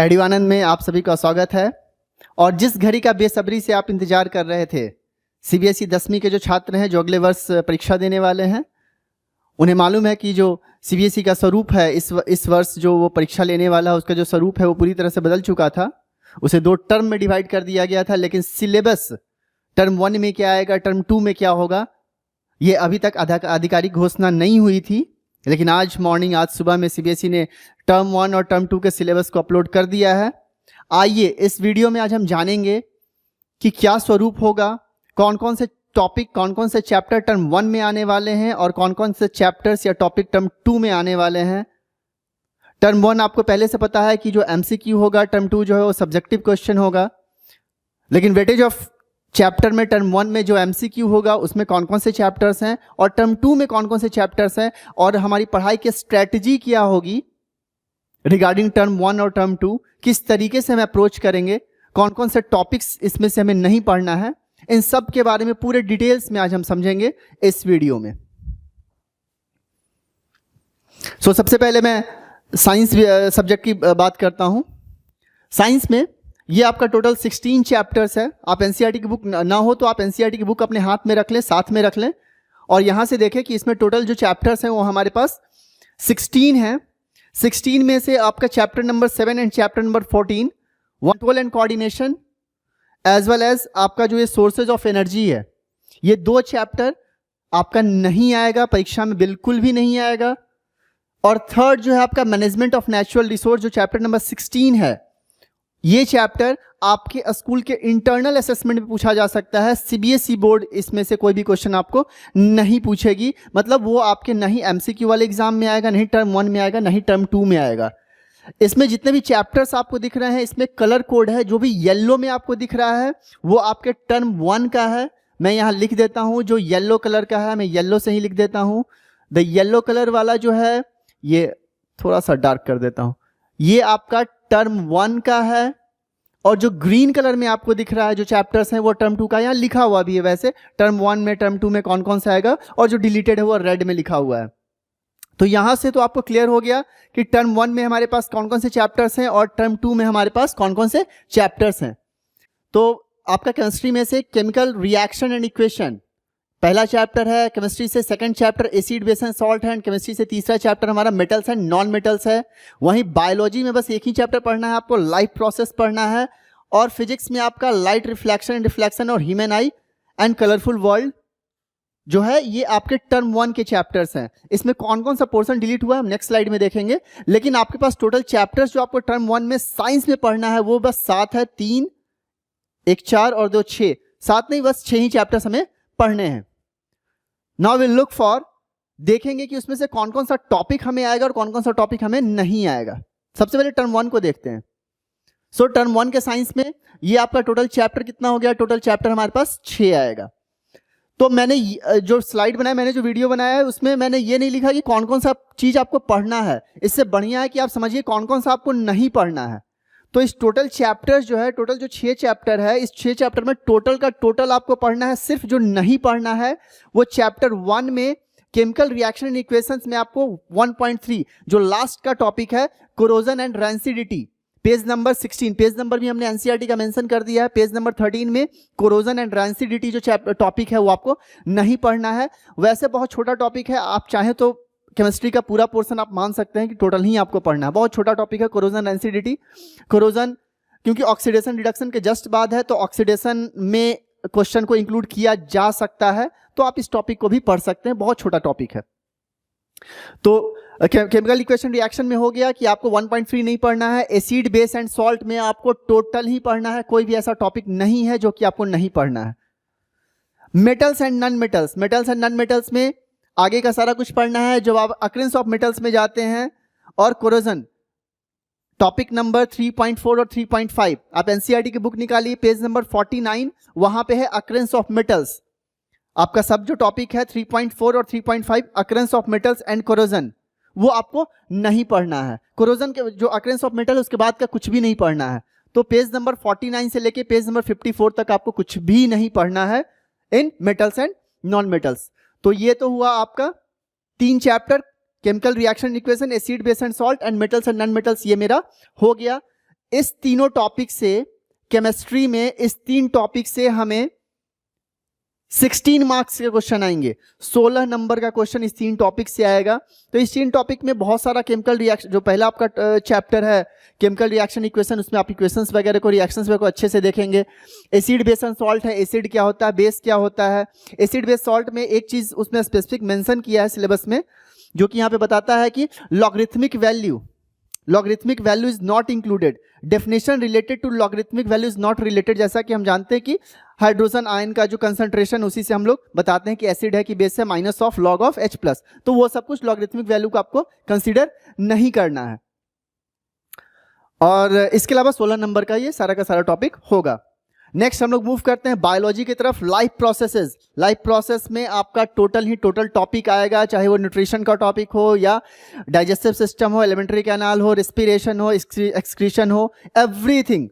एडिवानंद में आप सभी का स्वागत है। और जिस घड़ी का बेसब्री से आप इंतजार कर रहे थे, सीबीएसई 10वीं के जो छात्र हैं जो अगले वर्ष परीक्षा देने वाले हैं, उन्हें मालूम है कि जो सीबीएसई का स्वरूप है इस वर्ष जो वो परीक्षा लेने वाला है उसका जो स्वरूप है वो पूरी तरह से बदल चुका था। उसे 2 टर्म में डिवाइड कर दिया गया था, लेकिन सिलेबस टर्म 1 में क्या आएगा, टर्म 2 में क्या होगा, ये अभी तक आधिकारिक घोषणा नहीं हुई थी। लेकिन आज सुबह में सीबीएसई ने टर्म 1 और टर्म 2 के सिलेबस को अपलोड कर दिया है। आइए इस वीडियो में आज हम जानेंगे कि क्या स्वरूप होगा, कौन कौन से टॉपिक, कौन कौन से चैप्टर टर्म 1 में आने वाले हैं और कौन कौन से चैप्टर्स या टॉपिक टर्म 2 में आने वाले हैं। टर्म 1 आपको पहले से पता है कि जो एमसीक्यू होगा, टर्म 2 जो है वो सब्जेक्टिव क्वेश्चन होगा। लेकिन वेटेज ऑफ चैप्टर में टर्म 1 में जो एमसीक्यू होगा उसमें कौन कौन से चैप्टर्स हैं और टर्म 2 में कौन कौन से चैप्टर्स हैं, और हमारी पढ़ाई की स्ट्रेटजी क्या होगी रिगार्डिंग टर्म 1 और टर्म 2, किस तरीके से हम अप्रोच करेंगे, कौन कौन से टॉपिक्स इसमें से हमें नहीं पढ़ना है, इन सब के बारे में पूरे डिटेल्स में आज हम समझेंगे इस वीडियो में। सबसे पहले मैं साइंस सब्जेक्ट की बात करता हूं। साइंस में ये आपका टोटल 16 चैप्टर्स है। आप एनसीईआरटी की बुक ना हो तो आप एनसीईआरटी की बुक अपने हाथ में रख लें, साथ में रख लें, और यहां से देखें कि इसमें टोटल जो चैप्टर्स हैं वो हमारे पास 16 हैं। 16 में से आपका chapter number 7 and chapter number 14 control and coordination as well as आपका जो ये सोर्सेज ऑफ एनर्जी है, ये 2 चैप्टर आपका नहीं आएगा, परीक्षा में बिल्कुल भी नहीं आएगा। और थर्ड जो है आपका मैनेजमेंट ऑफ नेचुरल रिसोर्स, जो चैप्टर नंबर 16 है, ये चैप्टर आपके स्कूल के इंटरनल असेसमेंट में पूछा जा सकता है। सीबीएसई बोर्ड इसमें से कोई भी क्वेश्चन आपको नहीं पूछेगी, मतलब वो आपके नहीं एमसीक्यू वाले एग्जाम में आएगा, नहीं टर्म 1 में आएगा, नहीं टर्म 2 में आएगा। इसमें जितने भी चैप्टर्स आपको दिख रहे हैं इसमें कलर कोड है, जो भी येलो में आपको दिख रहा है वो आपके टर्म 1 का है। मैं यहाँ लिख देता हूँ, जो येलो कलर का है मैं येलो से ही लिख देता हूँ। द येलो कलर वाला जो है, ये थोड़ा सा डार्क कर देता हूँ, ये आपका टर्म 1 का है। और जो ग्रीन कलर में आपको दिख रहा है जो चैप्टर्स हैं वो टर्म 2 का, यहाँ लिखा हुआ भी है वैसे टर्म 1 में टर्म 2 में कौन कौन सा आएगा, और जो डिलीटेड है वो रेड में लिखा हुआ है। तो यहां से तो आपको क्लियर हो गया कि टर्म 1 में हमारे पास कौन कौन से चैप्टर्स हैं और टर्म 2 में हमारे पास कौन कौन से चैप्टर्स हैं। तो आपका केमिस्ट्री में से केमिकल रिएक्शन एंड इक्वेशन पहला चैप्टर है केमिस्ट्री से। Second chapter acid base and salt है। केमिस्ट्री से तीसरा चैप्टर हमारा मेटल्स एंड नॉन मेटल्स है। वहीं बायोलॉजी में बस एक ही चैप्टर पढ़ना है आपको, लाइफ प्रोसेस पढ़ना है। और फिजिक्स में आपका लाइट रिफ्लेक्शन एंड रिफ्लेक्शन और human eye and colourful world जो है, ये आपके टर्म 1 के चैप्टर्स हैं। इसमें कौन कौन सा पोर्शन डिलीट हुआ है हम नेक्स्ट स्लाइड में देखेंगे। लेकिन आपके पास टोटल चैप्टर्स जो आपको टर्म 1 में साइंस में पढ़ना है वो बस 7 है, 3, 1 4 और 2 6, 7 नहीं बस 6 ही चैप्टर्स हमें पढ़ने हैं। नाउ विल लुक फॉर, देखेंगे कि उसमें से कौन कौन सा टॉपिक हमें आएगा और कौन कौन सा टॉपिक हमें नहीं आएगा। सबसे पहले टर्म 1 को देखते हैं। टर्म 1 के साइंस में ये आपका टोटल चैप्टर कितना हो गया, टोटल चैप्टर हमारे पास 6 आएगा। तो मैंने जो स्लाइड बनाया, मैंने जो वीडियो बनाया है उसमें मैंने ये नहीं लिखा कि कौन कौन सा चीज आपको पढ़ना है, इससे बढ़िया है कि आप समझिए कौन कौन सा आपको नहीं पढ़ना है। तो इस टोटल चैप्टर्स जो है, टोटल जो 6 चैप्टर है, इस 6 चैप्टर में टोटल का टोटल आपको पढ़ना है। सिर्फ जो नहीं पढ़ना है वो चैप्टर 1 में केमिकल रिएक्शन एंड इक्वेशंस में आपको 1.3 जो लास्ट का टॉपिक है, corrosion and rancidity, page number 16, page number भी हमने एनसीईआरटी का मेंशन कर दिया है। पेज नंबर 13 में कोरोजन एंड रेंसिडिटी जो टॉपिक है वो आपको नहीं पढ़ना है। वैसे बहुत छोटा टॉपिक है, आप चाहें तो केमिस्ट्री का पूरा पोर्शन आप मान सकते हैं कि टोटल ही आपको पढ़ना है। बहुत छोटा टॉपिक है कोरोजन रेंसिडिटी। कोरोजन क्योंकि ऑक्सीडेशन रिडक्शन के जस्ट बाद है, तो ऑक्सीडेशन में क्वेश्चन को इंक्लूड किया जा सकता है, तो आप इस टॉपिक को भी पढ़ सकते हैं, बहुत छोटा टॉपिक है। तो केमिकल इक्वेशन रिएक्शन में हो गया कि आपको 1.3 नहीं पढ़ना है। एसिड बेस एंड सॉल्ट में आपको टोटल ही पढ़ना है, कोई भी ऐसा टॉपिक नहीं है जो कि आपको नहीं पढ़ना है। Metals and non metals, metals and non metals में आगे का सारा कुछ पढ़ना है। जब आप अकरेंस ऑफ मेटल्स में जाते हैं और कोरोजन, टॉपिक नंबर 3.4 और 3.5, आप एनसीईआरटी की बुक निकालिए, पेज नंबर 49, वहां पे है अकरेंस ऑफ मेटल्स। आपका सब जो टॉपिक है 3.4 और 3.5 occurrence of metals and corrosion, वो आपको नहीं पढ़ना है। कोरोजन के जो अकरेंस ऑफ मेटल उसके बाद का कुछ भी नहीं पढ़ना है। तो पेज नंबर 49 से लेके पेज नंबर 54 तक आपको कुछ भी नहीं पढ़ना है इन मेटल्स एंड नॉन मेटल्स। तो ये तो हुआ आपका 3 chapter, chemical reaction equation, acid base and salt and metals and non metals, ये मेरा हो गया। इस तीनों टॉपिक से, केमिस्ट्री में इस 3 टॉपिक से हमें 16 मार्क्स के क्वेश्चन आएंगे। 16 नंबर का क्वेश्चन इस 3 टॉपिक से आएगा। तो इस 3 टॉपिक में बहुत सारा केमिकल रिएक्शन, जो पहला आपका चैप्टर है केमिकल रिएक्शन इक्वेशन, उसमें आप इक्वेशंस वगैरह को, रिएक्शंस वगैरह को अच्छे से देखेंगे। एसिड बेस एंड सॉल्ट है, एसिड क्या होता है, बेस क्या होता है। एसिड बेस सॉल्ट में एक चीज उसमें स्पेसिफिक मेंशन किया है सिलेबस में, जो कि यहाँ पे बताता है कि logarithmic value is not included, definition related to logarithmic value is not related. जैसा कि हम जानते हैं कि हाइड्रोजन आयन का जो कंसंट्रेशन, उसी से हम लोग बताते हैं कि एसिड है कि बेस है, minus of log of H+। तो वो सब कुछ लॉगरिथमिक वैल्यू को आपको कंसीडर नहीं करना है। और इसके अलावा 16 नंबर का ये सारा का सारा टॉपिक होगा। नेक्स्ट हम लोग मूव करते हैं बायोलॉजी की तरफ। लाइफ प्रोसेसेस, लाइफ प्रोसेस में आपका टोटल टॉपिक आएगा, चाहे वो न्यूट्रिशन का टॉपिक हो या डाइजेस्टिव सिस्टम हो, एलिमेंट्री कैनाल हो, रेस्पिरेशन हो, एक्सक्रीशन हो, everything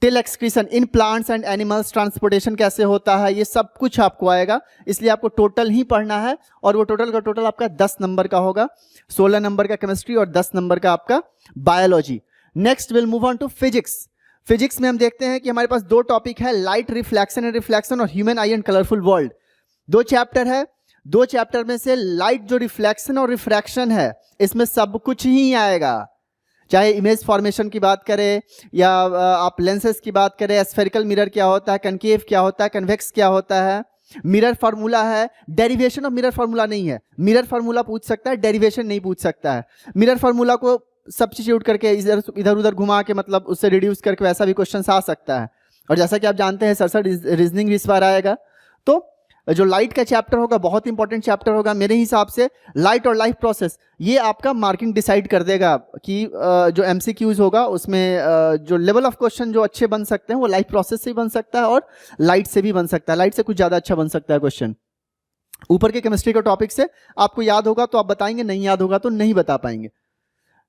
till excretion in plants and animals, transportation कैसे होता है, ये सब कुछ आपको आएगा। इसलिए आपको टोटल ही पढ़ना है, और वो टोटल का टोटल आपका 10 नंबर का होगा। 16 नंबर का केमिस्ट्री और 10 नंबर का आपका biology. Next will move on to physics. Physics में हम देखते हैं कि हमारे पास 2 टॉपिक है, लाइट रिफ्लेक्शन एंड रिफ्लेक्शन और human eye and colourful world. 2 chapter है। 2 चैप्टर में से लाइट जो रिफ्लेक्शन और रिफ्रैक्शन है, इसमें सब कुछ ही आएगा। चाहे इमेज फॉर्मेशन की बात करें या आप लेंसेज की बात करें, स्फेरिकल मिरर क्या होता है, कनकेव क्या होता है, कन्वेक्स क्या होता है, मिरर फार्मूला है। डेरिवेशन ऑफ मिरर फार्मूला नहीं है, मिरर फार्मूला पूछ सकता है, डेरिवेशन नहीं पूछ सकता है। मिरर फार्मूला को सब्स्टिट्यूट करके इधर उधर घुमा के, मतलब उससे रिड्यूस करके वैसा भी क्वेश्चन आ सकता है। और जैसा कि आप जानते हैं सरसर रीजनिंग इस बार आएगा। तो जो लाइट का चैप्टर होगा बहुत इंपॉर्टेंट चैप्टर होगा मेरे हिसाब से। लाइट और लाइफ प्रोसेस, ये आपका मार्किंग डिसाइड कर देगा कि जो MCQs होगा उसमें जो लेवल ऑफ क्वेश्चन जो अच्छे बन सकते हैं वो लाइफ प्रोसेस से भी बन सकता है और लाइट से भी बन सकता है। लाइट से कुछ ज़्यादा अच्छा बन सकता है क्वेश्चन। ऊपर के केमिस्ट्री का टॉपिक से आपको याद होगा तो आप बताएंगे, नहीं याद होगा तो नहीं बता पाएंगे।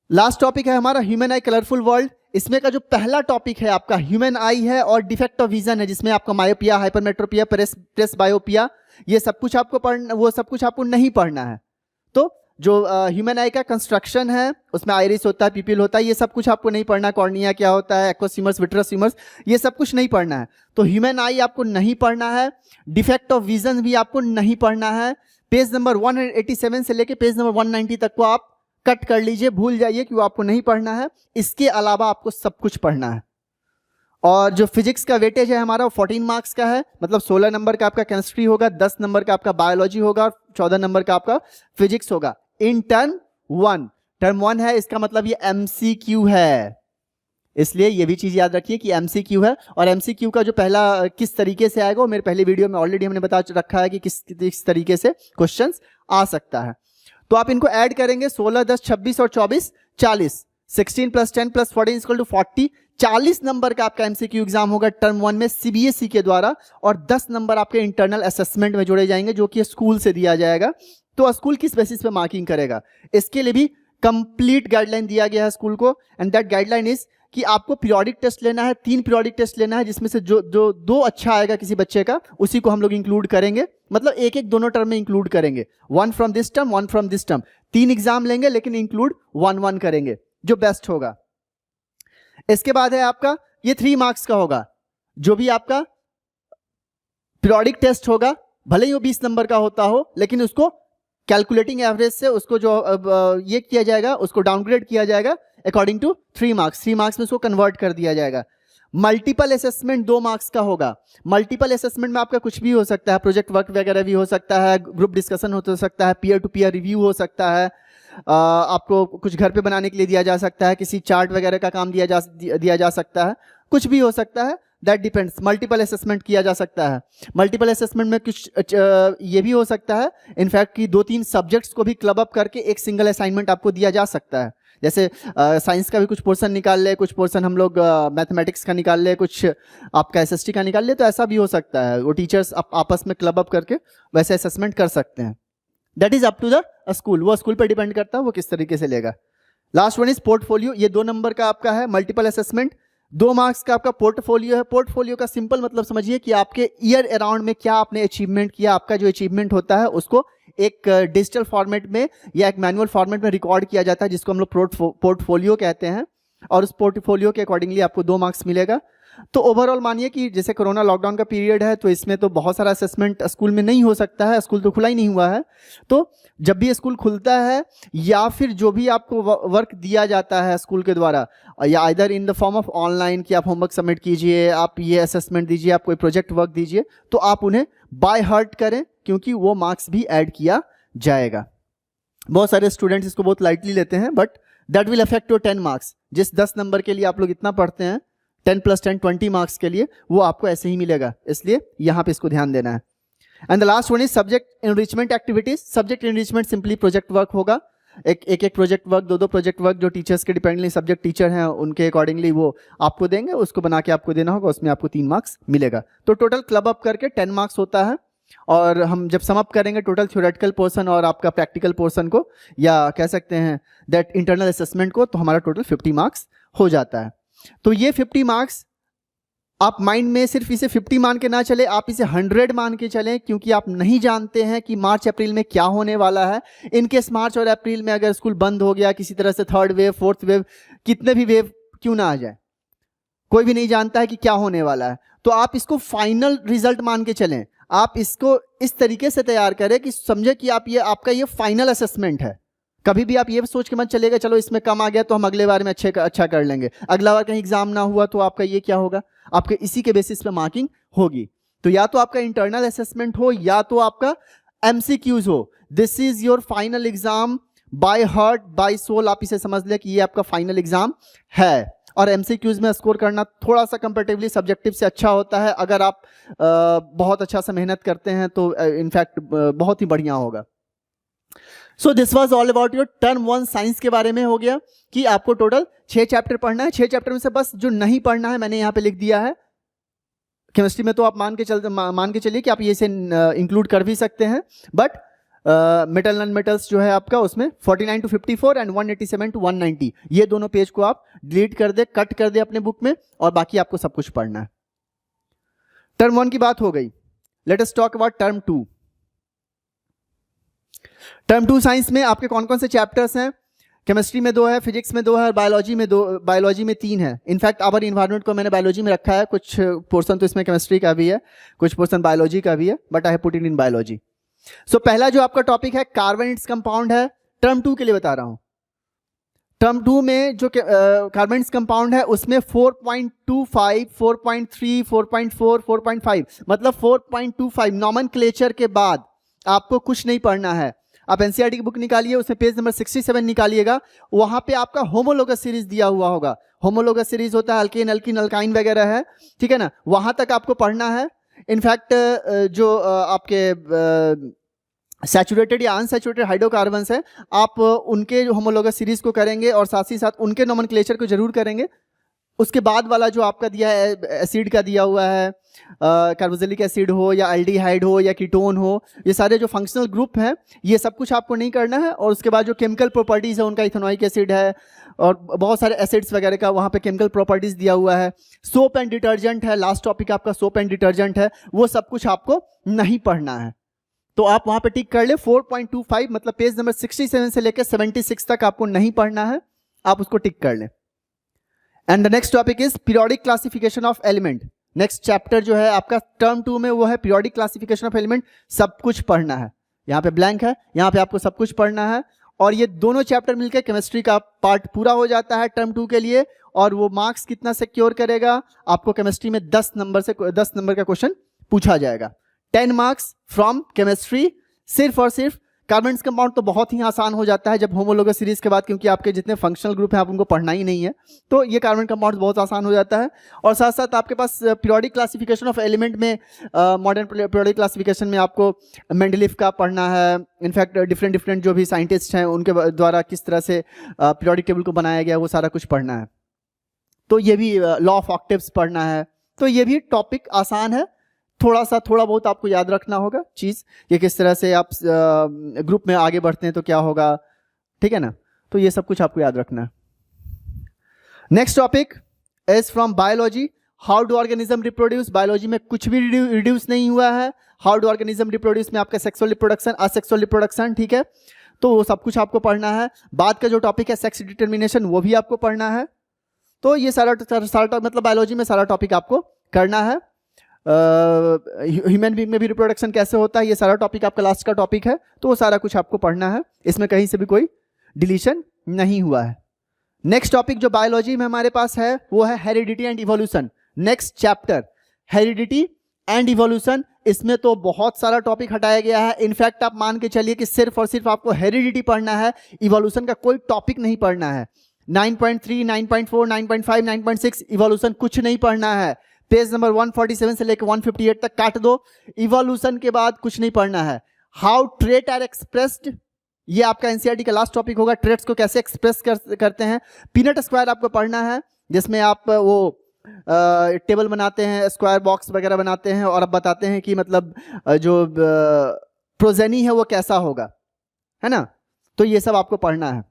लास्ट टॉपिक है हमारा ह्यूमन आई कलरफुल वर्ल्ड। इसमें का जो पहला टॉपिक है आपका ह्यूमन आई है और डिफेक्ट ऑफ विजन है, जिसमें आपका मायोपिया, हाइपरमेट्रोपिया, प्रेसबायोपिया, ये सब कुछ आपको पढ़ना, वो सब कुछ आपको नहीं पढ़ना है। तो जो ह्यूमन आई का कंस्ट्रक्शन है उसमें आइरिस होता है, पिपिल होता है, ये सब कुछ आपको नहीं पढ़ना। कॉर्निया क्या होता है, एक्वोसिमर्स, विट्रसिमर्स, ये सब कुछ नहीं पढ़ना है। तो ह्यूमन आई आपको नहीं पढ़ना है, डिफेक्ट ऑफ विजन भी आपको नहीं पढ़ना है। पेज नंबर 187 से लेके पेज नंबर 190 तक को आप कट कर लीजिए, भूल जाइए कि वो आपको नहीं पढ़ना है। इसके अलावा आपको सब कुछ पढ़ना है। और जो फिजिक्स का वेटेज है हमारा वो 14 मार्क्स का है, मतलब 16 नंबर का आपका केमिस्ट्री होगा, 10 नंबर का आपका बायोलॉजी होगा और 14 नंबर का आपका फिजिक्स होगा इन टर्म 1। टर्म 1 है, इसका मतलब ये MCQ है, इसलिए ये भी चीज याद रखिए कि MCQ है। और MCQ का जो पहला किस तरीके से आएगा वो मेरे पहले वीडियो में ऑलरेडी हमने बता रखा है कि किस तरीके से क्वेश्चन आ सकता है। तो आप इनको ऐड करेंगे, 16, 10, 26 और 24, 40, 16 + 10 + 14 = 40। 40 नंबर का आपका MCQ एग्जाम होगा टर्म 1 में CBSE के द्वारा, और 10 नंबर आपके इंटरनल असेसमेंट में जोड़े जाएंगे जो कि स्कूल से दिया जाएगा। तो स्कूल किस बेसिस पे मार्किंग करेगा, इसके लिए भी कंप्लीट गाइडलाइन दिया गया है स्कूल को। एंड दैट गाइडलाइन इज कि आपको पीरियोडिक टेस्ट लेना है, 3 पीरियोडिक टेस्ट लेना है, जिसमें से जो 2 अच्छा आएगा किसी बच्चे का उसी को हम लोग इंक्लूड करेंगे, मतलब एक दोनों टर्म में इंक्लूड करेंगे। 1 from this term, 1 from this term, 3 exam लेंगे लेकिन इंक्लूड 1 करेंगे जो बेस्ट होगा। इसके बाद है आपका ये 3 मार्क्स का होगा, जो भी आपका पीरियोडिक टेस्ट होगा भले ही वो 20 नंबर का होता हो, लेकिन उसको कैलकुलेटिंग एवरेज से उसको जो ये किया जाएगा उसको डाउनग्रेड किया जाएगा अकॉर्डिंग टू 3 मार्क्स। 3 मार्क्स में उसको कन्वर्ट कर दिया जाएगा। मल्टीपल असेसमेंट 2 मार्क्स का होगा। मल्टीपल असेसमेंट में आपका कुछ भी हो सकता है, प्रोजेक्ट वर्क वगैरह भी हो सकता है, ग्रुप डिस्कशन हो सकता है, पीयर टू पीयर रिव्यू हो सकता है, आपको कुछ घर पे बनाने के लिए दिया जा सकता है, किसी चार्ट वगैरह का काम दिया जा सकता है, कुछ भी हो सकता है, दैट डिपेंड्स। मल्टीपल असेसमेंट किया जा सकता है। मल्टीपल असेसमेंट में कुछ ये भी हो सकता है इनफैक्ट कि 2-3 सब्जेक्ट्स को भी क्लब अप करके एक सिंगल असाइनमेंट आपको दिया जा सकता है। जैसे साइंस का भी कुछ पोर्शन निकाल ले, कुछ पोर्शन हम लोग मैथमेटिक्स का निकाल ले, कुछ आपका SST का निकाल ले, तो ऐसा भी हो सकता है। वो टीचर्स आपस में क्लब अप करके वैसे असेसमेंट कर सकते हैं। That is up to the school, वो स्कूल पर डिपेंड करता है वो किस तरीके से लेगा। लास्ट वन इज पोर्टफोलियो, ये 2 नंबर का आपका है। मल्टीपल असेसमेंट 2 मार्क्स का आपका पोर्टफोलियो है। पोर्टफोलियो का सिंपल मतलब समझिए कि आपके ईयर अराउंड में क्या आपने अचीवमेंट किया, आपका जो अचीवमेंट होता है उसको एक डिजिटल फॉर्मेट में या एक मैनुअल फॉर्मेट में रिकॉर्ड किया जाता है, जिसको हम लोग पोर्टफोलियो कहते हैं। और उस पोर्टफोलियो के अकॉर्डिंगली आपको 2 मार्क्स मिलेगा। तो ओवरऑल मानिए कि जैसे कोरोना लॉकडाउन का पीरियड है, तो इसमें तो बहुत सारा असेसमेंट स्कूल में नहीं हो सकता है, स्कूल तो खुला ही नहीं हुआ है। तो जब भी स्कूल खुलता है या फिर जो भी आपको वर्क दिया जाता है स्कूल के द्वारा, या इधर in the form of online कि आप होमवर्क सबमिट कीजिए, आप ये असेसमेंट दीजिए, आप कोई प्रोजेक्ट वर्क दीजिए, तो आप उन्हें बाय हार्ट करें, क्योंकि वो मार्क्स भी ऐड किया जाएगा। बहुत सारे स्टूडेंट्स इसको बहुत लाइटली लेते हैं, but that will affect your 10 marks. जिस 10 नंबर के लिए आप लोग इतना पढ़ते हैं, 10 + 10 20 मार्क्स के लिए, वो आपको ऐसे ही मिलेगा, इसलिए यहाँ पे इसको ध्यान देना है। And the last one is subject enrichment activities. Subject enrichment simply project work होगा, एक प्रोजेक्ट वर्क, 2 प्रोजेक्ट वर्क जो टीचर्स के डिपेंडेंटली सब्जेक्ट टीचर हैं उनके अकॉर्डिंगली वो आपको देंगे, उसको बना के आपको देना होगा, उसमें आपको 3 मार्क्स मिलेगा। तो टोटल क्लब अप करके 10 मार्क्स होता है। और हम जब सम अप करेंगे टोटल थ्योरेटिकल पोर्शन और आपका प्रैक्टिकल पोर्शन को, या कह सकते हैं दैट इंटरनल असेसमेंट को, तो हमारा टोटल 50 मार्क्स हो जाता है। तो ये 50 मार्क्स आप माइंड में सिर्फ इसे 50 मान के ना चले, आप इसे 100 मान के चलें, क्योंकि आप नहीं जानते हैं कि मार्च अप्रैल में क्या होने वाला है। इनकेस मार्च और अप्रैल में अगर स्कूल बंद हो गया किसी तरह से, 3rd वेव 4th वेव, कितने भी वेव क्यों ना आ जाए, कोई भी नहीं जानता है कि क्या होने वाला है। तो आप इसको फाइनल रिजल्ट मान के चलें, आप इसको इस तरीके से तैयार करें कि समझे कि आप ये आपका ये फाइनल असेसमेंट है। कभी भी आप ये सोच के मत चलेगा चलो इसमें कम आ गया तो हम अगले बार में अच्छा कर लेंगे, अगला बार कहीं एग्जाम ना हुआ तो आपका ये क्या होगा, आपके इसी के बेसिस पे मार्किंग होगी। तो या तो आपका इंटरनल असेसमेंट हो या तो आपका एमसीक्यूज हो। This is your final exam, by heart by soul आप इसे समझ ले कि ये आपका फाइनल एग्जाम है। और एमसीक्यूज में स्कोर करना थोड़ा सा कंपैरेटिवली सब्जेक्टिव से अच्छा होता है। अगर आप बहुत अच्छा सा मेहनत करते हैं तो इनफैक्ट बहुत ही बढ़िया होगा। So this was all about your term 1 science के बारे में हो गया कि आपको टोटल 6 चैप्टर पढ़ना है। 6 चैप्टर में से बस जो नहीं पढ़ना है मैंने यहाँ पे लिख दिया है। केमिस्ट्री में तो आप मान के चलिए कि आप ये इसे इंक्लूड कर भी सकते हैं, बट मेटल नॉन मेटल्स जो है आपका उसमें 49 to 54 एंड 187 to 190 ये दोनों पेज को आप डिलीट कर दे, कट कर दे अपने बुक में, और बाकी आपको सब कुछ पढ़ना है। टर्म 1 की बात हो गई। Let us talk about term 2। Term 2 science में आपके कौन कौन से चैप्टर्स हैं? केमिस्ट्री में 2 है, फिजिक्स में 2 है, और बायोलॉजी में 3 है। इनफैक्ट आवर इन्वायरमेंट को मैंने बायोलॉजी में रखा है, कुछ पोर्शन तो इसमें केमिस्ट्री का भी है, कुछ पोर्शन बायोलॉजी का भी है, but I have put it in biology. So पहला जो आपका टॉपिक है कार्बन इट्स कंपाउंड है, टर्म 2 के लिए बता रहा हूं। टर्म 2 में जो कार्बन इट्स कंपाउंड है उसमें 4.25, 4.3, 4.4, 4.5 मतलब 4.25 नॉमेनक्लेचर के बाद आपको कुछ नहीं पढ़ना है। आप एनसीईआरटी की बुक निकालिए, उसमें पेज नंबर 67 निकालिएगा, वहां पे आपका होमोलोगस सीरीज दिया हुआ होगा। होमोलोगस सीरीज होता है अल्केन, अल्कीन, अल्काइन वगैरह है, ठीक है ना, वहां तक आपको पढ़ना है। इनफैक्ट जो आपके सैचुरेटेड या अनसैचुरेटेड हाइड्रोकार्बन्स है, आप उनके जो होमोलोगस सीरीज को करेंगे और साथ ही साथ उनके नोमेनक्लेचर को जरूर करेंगे। उसके बाद वाला जो आपका दिया है एसिड का दिया हुआ है, कार्बोक्सिलिक एसिड हो या एल्डिहाइड हो या कीटोन हो, ये सारे जो फंक्शनल ग्रुप हैं ये सब कुछ आपको नहीं करना है। और उसके बाद जो केमिकल प्रॉपर्टीज है उनका इथेनोइक एसिड है और बहुत सारे एसिड्स वगैरह का वहाँ पे केमिकल प्रॉपर्टीज दिया हुआ है। सोप एंड डिटर्जेंट है, लास्ट टॉपिक आपका सोप एंड डिटर्जेंट है, वो सब कुछ आपको नहीं पढ़ना है। तो आप वहाँ पे टिक कर ले 4.25 मतलब पेज नंबर 67 से लेकर 76 तक आपको नहीं पढ़ना है, आप उसको टिक कर लें। And the next topic is periodic classification of element. Next chapter जो है आपका टर्म 2 में वो है पीरियोडिक क्लासिफिकेशन ऑफ एलिमेंट। सब कुछ पढ़ना है, यहाँ पे ब्लैंक है, यहाँ पे आपको सब कुछ पढ़ना है। और ये दोनों चैप्टर मिलकर केमिस्ट्री का पार्ट पूरा हो जाता है टर्म 2 के लिए। और वो मार्क्स कितना सिक्योर करेगा? आपको केमिस्ट्री में 10 नंबर का क्वेश्चन पूछा जाएगा। 10 मार्क्स फ्रॉम केमिस्ट्री सिर्फ और सिर्फ। कार्बन कंपाउंड तो बहुत ही आसान हो जाता है जब होमोलोगस सीरीज के बाद, क्योंकि आपके जितने फंक्शनल ग्रुप हैं आप उनको पढ़ना ही नहीं है, तो ये कार्बन कंपाउंड बहुत आसान हो जाता है। और साथ साथ आपके पास पीरियोडिक क्लासिफिकेशन ऑफ एलिमेंट में मॉडर्न पीरियोडिक क्लासिफिकेशन में आपको मेंडलीफ का पढ़ना है। इनफैक्ट डिफरेंट जो भी साइंटिस्ट हैं उनके द्वारा किस तरह से पीरियोडिक टेबल को बनाया गया वो सारा कुछ पढ़ना है। तो ये भी लॉ ऑफ ऑक्टेव्स पढ़ना है। तो ये भी टॉपिक आसान है, थोड़ा बहुत आपको याद रखना होगा चीज़, ये किस तरह से आप ग्रुप में आगे बढ़ते हैं तो क्या होगा, ठीक है ना। तो ये सब कुछ आपको याद रखना है। Next topic is from biology, how do organism reproduce. Biology में कुछ भी रिड्यूस नहीं हुआ है। हाउ डू ऑर्गेनिज्म रिप्रोड्यूस में आपका सेक्सुअल रिप्रोडक्शन, असेक्सुअल रिप्रोडक्शन, ठीक है, तो वो सब कुछ आपको पढ़ना है। बाद का जो टॉपिक है सेक्स डिटर्मिनेशन, वो भी आपको पढ़ना है। तो ये सारा मतलब बायोलॉजी में सारा टॉपिक आपको करना है। ह्यूमन बीइंग में भी रिप्रोडक्शन कैसे होता है, ये सारा टॉपिक आपका लास्ट का टॉपिक है, तो वो सारा कुछ आपको पढ़ना है, इसमें कहीं से भी कोई डिलीशन नहीं हुआ है। नेक्स्ट टॉपिक जो बायोलॉजी में हमारे पास है वो है heredity and evolution. Next chapter heredity and evolution, इसमें तो बहुत सारा टॉपिक हटाया गया है। इनफैक्ट आप मान के चलिए कि सिर्फ और सिर्फ आपको हेरिडिटी पढ़ना है, इवोल्यूशन का कोई टॉपिक नहीं पढ़ना है। 9.3, 9.4, 9.5, 9.6 इवोल्यूशन कुछ नहीं पढ़ना है। पेज नंबर 147 से लेकर 158 तक काट दो। इवोल्यूशन के बाद कुछ नहीं पढ़ना है। हाउ ट्रेट आर एक्सप्रेस्ड, ये आपका एनसीईआरटी का लास्ट टॉपिक होगा। ट्रेट्स को कैसे एक्सप्रेस करते हैं। पीनट स्क्वायर आपको पढ़ना है, जिसमें आप वो टेबल बनाते हैं, स्क्वायर बॉक्स वगैरह बनाते हैं और अब बताते हैं कि मतलब जो प्रोजेनी है वो कैसा होगा, है ना। तो ये सब आपको पढ़ना है।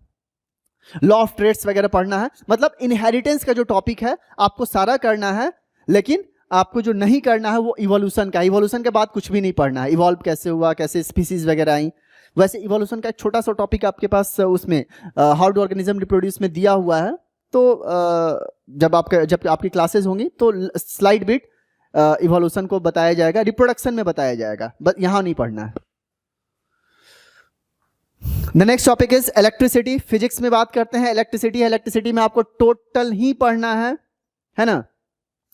लॉ ऑफ ट्रेट्स वगैरह पढ़ना है। मतलब इनहेरिटेंस का जो टॉपिक है आपको सारा करना है, लेकिन आपको जो नहीं करना है वो इवोल्यूशन का। इवोल्यूशन के बाद कुछ भी नहीं पढ़ना है। इवॉल्व कैसे हुआ, कैसे स्पीसीज वगैरह आई। वैसे इवोल्यूशन का एक छोटा सा टॉपिक आपके पास उसमें हाउ डू ऑर्गेनिज्म रिप्रोड्यूस में दिया हुआ है, तो जब आपकी क्लासेस होंगी तो स्लाइड बिट इवोल्यूशन को बताया जाएगा, रिप्रोडक्शन में बताया जाएगा, बस यहां नहीं पढ़ना है। The next topic is electricity. Physics में बात करते हैं इलेक्ट्रिसिटी। इलेक्ट्रिसिटी में आपको टोटल ही पढ़ना है ना।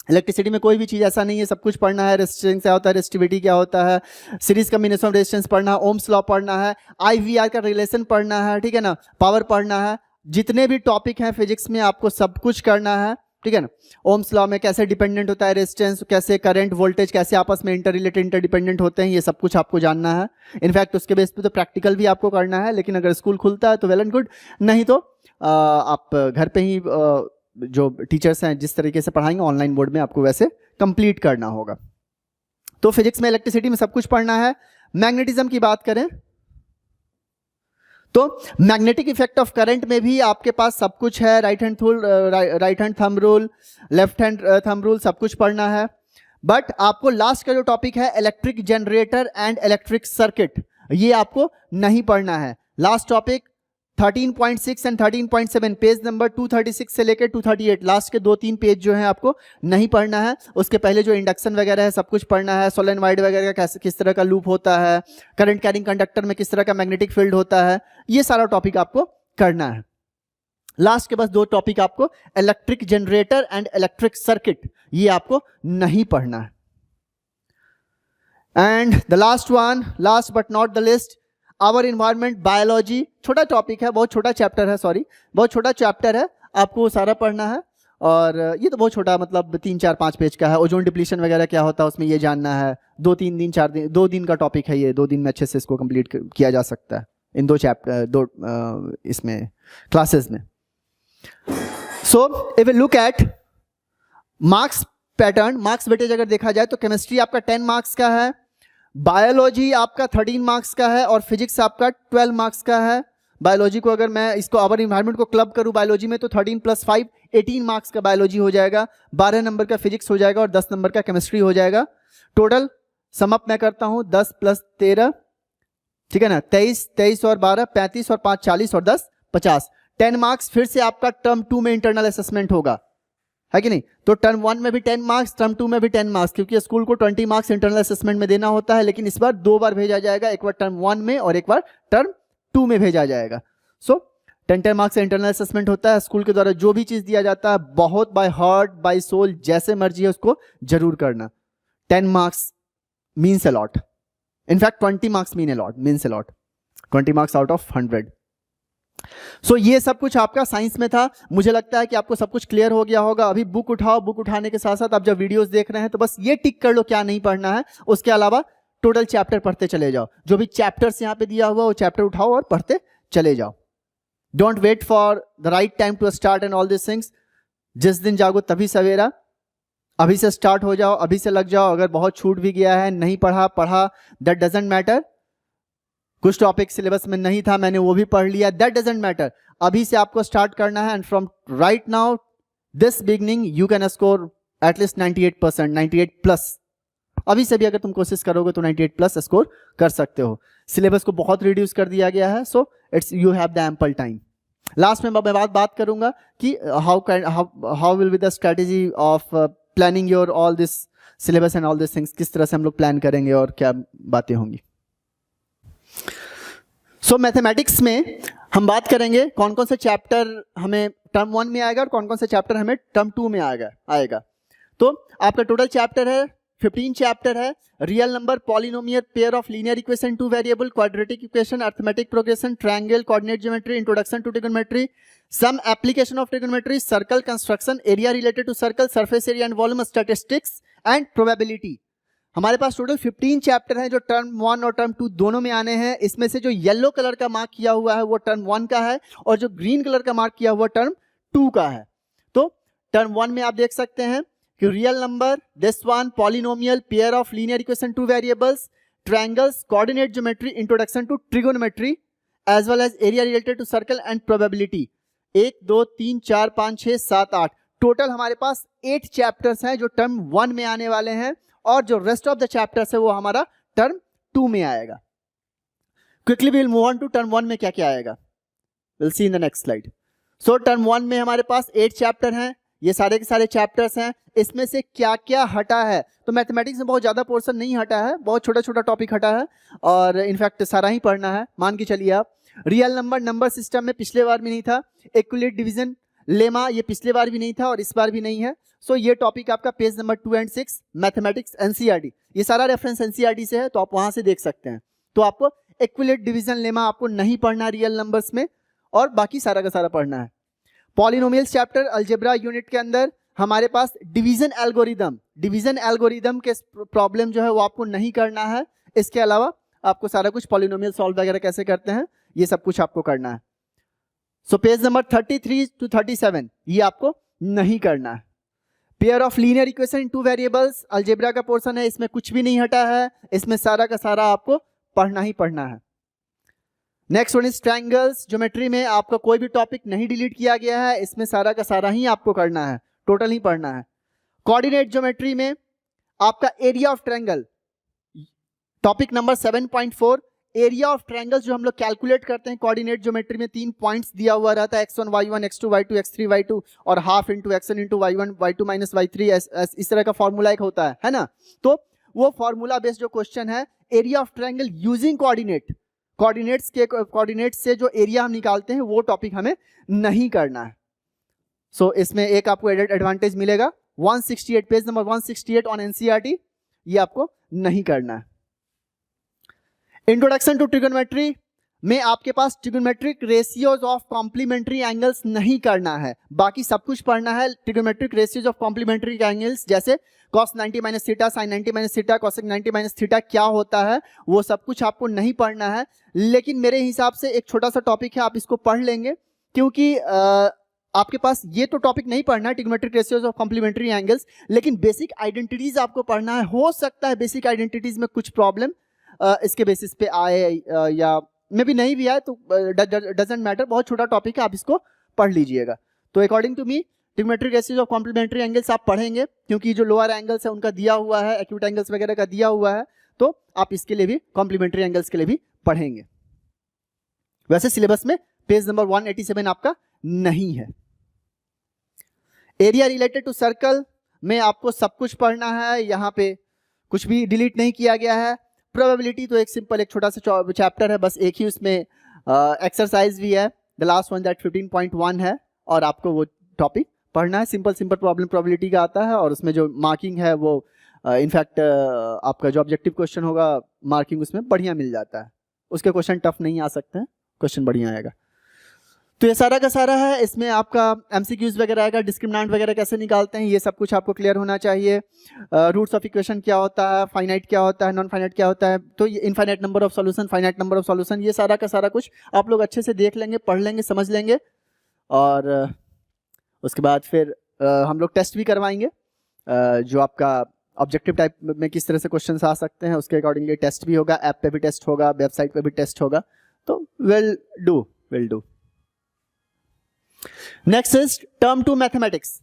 इलेक्ट्रिसिटी में कोई भी चीज ऐसा नहीं है, सब कुछ पढ़ना है। रेजिस्टेंस क्या होता है, रेजिस्टिविटी क्या होता है, सीरीज कॉम्बिनेशन ऑफ रेजिस्टेंस पढ़ना है, ओम्स लॉ पढ़ना है, आईवीआर का रिलेशन पढ़ना है, ठीक है ना, पावर पढ़ना है। जितने भी टॉपिक हैं फिजिक्स में आपको सब कुछ करना है, ठीक है ना। ओम्स लॉ में कैसे डिपेंडेंट होता है रेजिस्टेंस, कैसे करंट वोल्टेज कैसे आपस में इंटर रिलेटेड इंटरडिपेंडेंट होते हैं, ये सब कुछ आपको जानना है। इनफैक्ट उसके बेस पे तो प्रैक्टिकल भी आपको करना है, लेकिन अगर स्कूल खुलता है तो वेल एंड गुड, नहीं तो आप घर पे ही जो टीचर्स हैं जिस तरीके से पढ़ाएंगे ऑनलाइन बोर्ड में आपको वैसे कंप्लीट करना होगा। तो फिजिक्स में इलेक्ट्रिसिटी में सब कुछ पढ़ना है। मैग्नेटिज्म की बात करें तो मैग्नेटिक इफेक्ट ऑफ करंट में भी आपके पास सब कुछ है। Right hand thumb rule, left hand thumb rule, सब कुछ पढ़ना है। बट आपको लास्ट का जो टॉपिक है electric generator and electric circuit, ये आपको नहीं पढ़ना है। Last topic 13.6 and 13.7 page number 236 से लेकर 238, लास्ट के 2-3 पेज जो है आपको नहीं पढ़ना है। उसके पहले जो इंडक्शन वगैरह है सब कुछ पढ़ना है। सोलेनॉइड वगैरह का किस तरह का लूप होता है, करंट कैरिंग कंडक्टर में किस तरह का मैग्नेटिक फील्ड होता है, ये सारा टॉपिक आपको करना है। लास्ट के बस 2 टॉपिक आपको electric generator and electric circuit, ये आपको नहीं पढ़ना है। And the last one, last but not the least, our environment biology. छोटा टॉपिक है, बहुत छोटा चैप्टर है, बहुत छोटा चैप्टर है, आपको सारा पढ़ना है। और ये तो बहुत छोटा, मतलब 3-4-5 पेज का है। ओजोन डिप्लीशन वगैरह क्या होता है उसमें ये जानना है। 2-3 दिन 4 दिन 2 दिन का टॉपिक है ये, 2 दिन में अच्छे से इसको कंप्लीट किया जा सकता है इन 2 इसमें क्लासेस में। So if we look at marks pattern, marks weightage अगर देखा जाए तो केमिस्ट्री आपका 10 मार्क्स का है, बायोलॉजी आपका 13 मार्क्स का है और फिजिक्स आपका 12 मार्क्स का है। बायोलॉजी को अगर मैं इसको आवर इन्वायरमेंट को क्लब करूं बायोलॉजी में तो 13 + 5 18 मार्क्स का बायोलॉजी हो जाएगा, 12 नंबर का फिजिक्स हो जाएगा और 10 नंबर का केमिस्ट्री हो जाएगा। टोटल समअप मैं करता हूं 10 + 13, ठीक है ना, 23 और 12 35 और 5 40 और 10 50, 10 मार्क्स। फिर से आपका टर्म 2 में इंटरनल असेसमेंट होगा, है कि नहीं। तो टर्म 1 में भी 10 मार्क्स, टर्म 2 में भी 10 मार्क्स, क्योंकि स्कूल को 20 मार्क्स इंटरनल असेसमेंट में देना होता है, लेकिन इस बार 2 बार भेजा जाएगा, एक बार टर्म 1 में और एक बार टर्म 2 में भेजा जाएगा। सो 10 मार्क्स इंटरनल असेसमेंट होता है। स्कूल के द्वारा जो भी चीज दिया जाता है बहुत बाय हार्ट बाय सोल जैसे मर्जी है उसको जरूर करना। 10 marks means a lot, in fact 20 marks means a lot, 20 marks out of 100। सो ये सब कुछ आपका साइंस में था। मुझे लगता है कि आपको सब कुछ क्लियर हो गया होगा। अभी बुक उठाओ, बुक उठाने के साथ साथ आप जब वीडियोस देख रहे हैं तो बस ये टिक कर लो क्या नहीं पढ़ना है, उसके अलावा टोटल चैप्टर पढ़ते चले जाओ। जो भी चैप्टर्स यहाँ पे दिया हुआ वो चैप्टर उठाओ और पढ़ते चले जाओ। Don't wait for the right time to start and all this things. जिस दिन जागो तभी सवेरा, अभी से स्टार्ट हो जाओ, अभी से लग जाओ। अगर बहुत छूट भी गया है, नहीं पढ़ा, दैट डजंट मैटर। कुछ टॉपिक सिलेबस में नहीं था, मैंने वो भी पढ़ लिया, दैट डजंट मैटर। अभी से आपको स्टार्ट करना है and from right now this beginning you can score at least 98%, 98+। अभी से भी अगर तुम कोशिश करोगे तो 98+ स्कोर कर सकते हो। सिलेबस को बहुत रिड्यूस कर दिया गया है, so it's you have the ample time. Last में मैं बात करूंगा कि how will be the strategy of planning your all this syllabus and all this things, किस तरह से हम लोग प्लान करेंगे और क्या बातें होंगी। सो मैथमेटिक्स में हम बात करेंगे कौन कौन से चैप्टर हमें टर्म 1 में आएगा और कौन कौन से चैप्टर हमें टर्म 2 में आएगा। तो आपका टोटल चैप्टर है 15 चैप्टर है। Real number, polynomial, pair of linear equation, two variable, quadratic equation, arithmetic progression, triangle, coordinate geometry, introduction to trigonometry, some application of trigonometry, circle construction, area related to circle, surface area and volume, statistics and probability. हमारे पास total 15 chapter हैं जो term 1 और term 2 दोनों में आने हैं। इसमें से जो येलो कलर का मार्क किया हुआ है वो टर्म 1 का है और जो ग्रीन कलर का मार्क किया हुआ टर्म 2 का है। तो टर्म 1 में आप देख सकते हैं कि real number, this one, polynomial, pair of linear equation, two variables, triangles, coordinate geometry, introduction to trigonometry, as well as area related to circle and probability. 1 2 3 4 5 6 7 8 total हमारे पास 8 चैप्टर्स हैं जो टर्म 1 में आने वाले हैं और जो रेस्ट ऑफ द चैप्टर्स है वो हमारा टर्म 2 में आएगा। Quickly we will move on to term 1 में क्या क्या आएगा, will see in the next slide. So term 1 में हमारे पास 8 चैप्टर हैं, ये सारे के सारे चैप्टर्स हैं। इसमें से क्या क्या हटा है, तो मैथमेटिक्स में बहुत ज़्यादा पोर्शन नहीं हटा है, बहुत छोटा छोटा टॉपिक हटा है और इनफैक्ट सारा ही पढ़ना है। मान के चलिए आप रियल नंबर, नंबर सिस्टम में पिछले बार भी नहीं था। इक्विलेट डिवीजन लेमा, ये पिछले बार भी नहीं था और इस बार भी नहीं है। सो ये टॉपिक आपका page number 2 and 6 mathematics NCERT, ये सारा रेफरेंस एनसीईआरटी से है तो आप वहां से देख सकते हैं। तो आपको इक्विलेट डिवीजन लेमा आपको नहीं पढ़ना रियल नंबर्स में और बाकी सारा का सारा पढ़ना है। पॉलिनोमियल्स चैप्टर अलजेब्रा यूनिट के अंदर हमारे पास डिवीजन एल्गोरिदम के प्रॉब्लम जो है वो आपको नहीं करना है। इसके अलावा आपको सारा कुछ पॉलिनोमियल सॉल्व वगैरह कैसे करते हैं ये सब कुछ आपको करना है। सो पेज नंबर 33 to 37 ये आपको नहीं करना है। Pair of linear equation, two variables, algebra का पोर्शन है, इसमें कुछ भी नहीं हटा है, इसमें सारा का सारा आपको पढ़ना ही पढ़ना है। Next one is triangles, geometry में आपका कोई भी टॉपिक नहीं डिलीट किया गया है, इसमें सारा का सारा ही आपको करना है, टोटल ही पढ़ना है। कोऑर्डिनेट ज्योमेट्री में आपका area of triangle, topic number 7.4, area of triangles जो हम लोग कैलकुलेट करते हैं कोऑर्डिनेट ज्योमेट्री में 3 पॉइंट्स दिया हुआ रहता है, x1 y1 x2 y2 x3 y2 और half into xn into y1 y2 minus y3 इस तरह का फॉर्मूला एक होता है ना। तो वो फॉर्मूला बेस्ड जो क्वेश्चन है area of triangle using coordinates से जो एरिया हम निकालते हैं वो टॉपिक हमें नहीं करना है। सो इसमें एक आपको एडवांटेज मिलेगा, 168 पेज नंबर 168 ऑन एनसीईआरटी, ये आपको नहीं करना है। इंट्रोडक्शन टू ट्रिगोनोमेट्री में आपके पास trigonometric ratios of complementary angles नहीं करना है, बाकी सब कुछ पढ़ना है। Trigonometric ratios of complementary angles जैसे cos 90 minus theta, sin 90 minus theta, cosec 90 minus theta क्या होता है वो सब कुछ आपको नहीं पढ़ना है। लेकिन मेरे हिसाब से एक छोटा सा टॉपिक है, आप इसको पढ़ लेंगे क्योंकि आपके पास ये तो टॉपिक नहीं पढ़ना है trigonometric ratios of complementary angles, लेकिन बेसिक आइडेंटिटीज आपको पढ़ना है। हो सकता है बेसिक आइडेंटिटीज में कुछ प्रॉब्लम इसके बेसिस पे आए या मे भी नहीं भी आए तो डजेंट मैटर, बहुत छोटा टॉपिक है, आप इसको पढ़ लीजिएगा। तो according to me trigonometric ratios of complementary angles आप पढ़ेंगे क्योंकि जो लोअर एंगल्स है उनका दिया हुआ है, एक्यूट एंगल्स वगैरह का दिया हुआ है, तो आप इसके लिए भी कॉम्प्लीमेंट्री एंगल्स के लिए भी पढ़ेंगे। वैसे सिलेबस में पेज नंबर 187 आपका नहीं है। एरिया रिलेटेड टू सर्कल में आपको सब कुछ पढ़ना है, यहाँ पे कुछ भी डिलीट नहीं किया गया है। प्रोबेबिलिटी तो एक सिंपल एक छोटा सा चैप्टर है, बस एक ही उसमें एक्सरसाइज भी है, द लास्ट वन दैट 15.1 है और आपको वो टॉपिक पढ़ना है। सिंपल प्रॉब्लम प्रोबेबिलिटी का आता है और उसमें जो मार्किंग है वो इनफैक्ट आपका जो ऑब्जेक्टिव क्वेश्चन होगा मार्किंग उसमें बढ़िया मिल जाता है, उसके क्वेश्चन टफ नहीं आ सकते हैं, क्वेश्चन बढ़िया आएगा। तो ये सारा का सारा है, इसमें आपका एमसीक्यूज वगैरह आएगा, डिस्क्रिमिनेंट वगैरह कैसे निकालते हैं ये सब कुछ आपको क्लियर होना चाहिए। रूट्स ऑफ इक्वेशन क्या होता है, फाइनाइट क्या होता है, नॉन फाइनाइट क्या होता है, तो ये infinite number of solution, finite number of solution, ये सारा का सारा कुछ आप लोग अच्छे से देख लेंगे, पढ़ लेंगे, समझ लेंगे और उसके बाद फिर हम लोग टेस्ट भी करवाएंगे। जो आपका ऑब्जेक्टिव टाइप में किस तरह से क्वेश्चन आ सकते हैं उसके अकॉर्डिंगली टेस्ट भी होगा, ऐप पे भी टेस्ट होगा, वेबसाइट पे भी टेस्ट होगा, तो will do. Next is term 2 mathematics.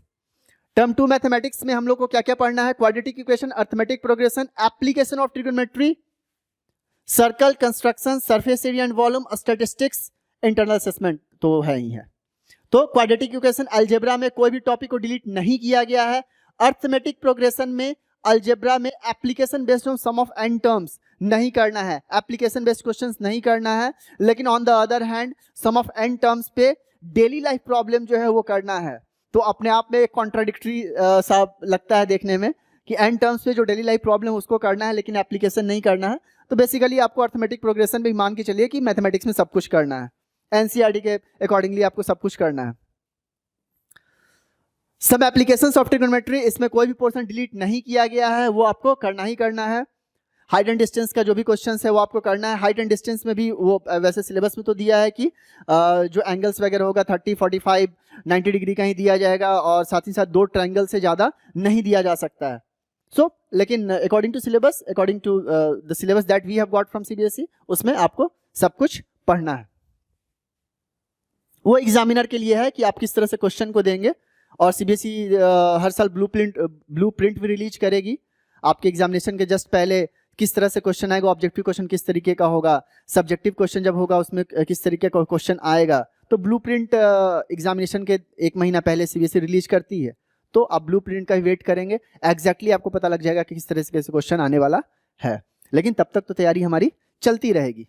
Term 2 mathematics में हम लोग को क्या क्या पढ़ना है, quadratic equation, arithmetic progression, application of trigonometry, circle construction, surface area and volume, statistics, internal assessment तो है ही है, तो क्वाड्रेटिक इक्वेशन अलजेब्रा में कोई भी टॉपिक को डिलीट नहीं किया गया है। अर्थमेटिक प्रोग्रेशन में अलजेब्रा में application based on sum of n terms नहीं करना है, एप्लीकेशन बेस्ड क्वेश्चंस नहीं करना है, लेकिन on the other hand sum of n terms पे डेली लाइफ प्रॉब्लम जो है वो करना है। तो अपने आप में एक कॉन्ट्राडिक्टरी सा लगता है देखने में कि n टर्म्स पे जो डेली लाइफ प्रॉब्लम उसको करना है लेकिन एप्लीकेशन नहीं करना है। तो बेसिकली आपको अर्थमेटिक प्रोग्रेशन भी मान के चलिए कि मैथमेटिक्स में सब कुछ करना है, एनसीईआरटी के अकॉर्डिंगली आपको सब कुछ करना है। सब एप्लीकेशंस ऑफ ट्रिग्नोमेट्री, इसमें कोई भी पोर्शन डिलीट नहीं किया गया है, वो आपको करना ही करना है। हाइट एंड डिस्टेंस का जो भी क्वेश्चंस है वो आपको करना है। हाइट एंड डिस्टेंस में भी वो वैसे सिलेबस में तो दिया है कि जो एंगल्स वगैरह होगा 30, 45, 90 डिग्री का ही दिया जाएगा और साथ ही साथ 2 ट्रायंगल से ज़्यादा नहीं दिया जा सकता है। लेकिन according to syllabus, according to the syllabus that we have got from CBSE, उसमें आपको सब कुछ पढ़ना है। वो एग्जामिनर के लिए है कि आप किस तरह से क्वेश्चन को देंगे, और सीबीएसई हर साल ब्लूप्रिंट भी रिलीज करेगी। आपके एग्जामिनेशन के जस्ट पहले किस तरह से क्वेश्चन आएगा, ऑब्जेक्टिव क्वेश्चन किस तरीके का होगा, सब्जेक्टिव क्वेश्चन जब होगा उसमें किस तरीके का क्वेश्चन आएगा, तो ब्लूप्रिंट एग्जामिनेशन के 1 महीना पहले सीबीएसई रिलीज करती है। तो आप ब्लूप्रिंट का ही वेट करेंगे, एग्जैक्टली आपको पता लग जाएगा कि किस तरह से क्वेश्चन आने वाला है, लेकिन तब तक तो तैयारी हमारी चलती रहेगी।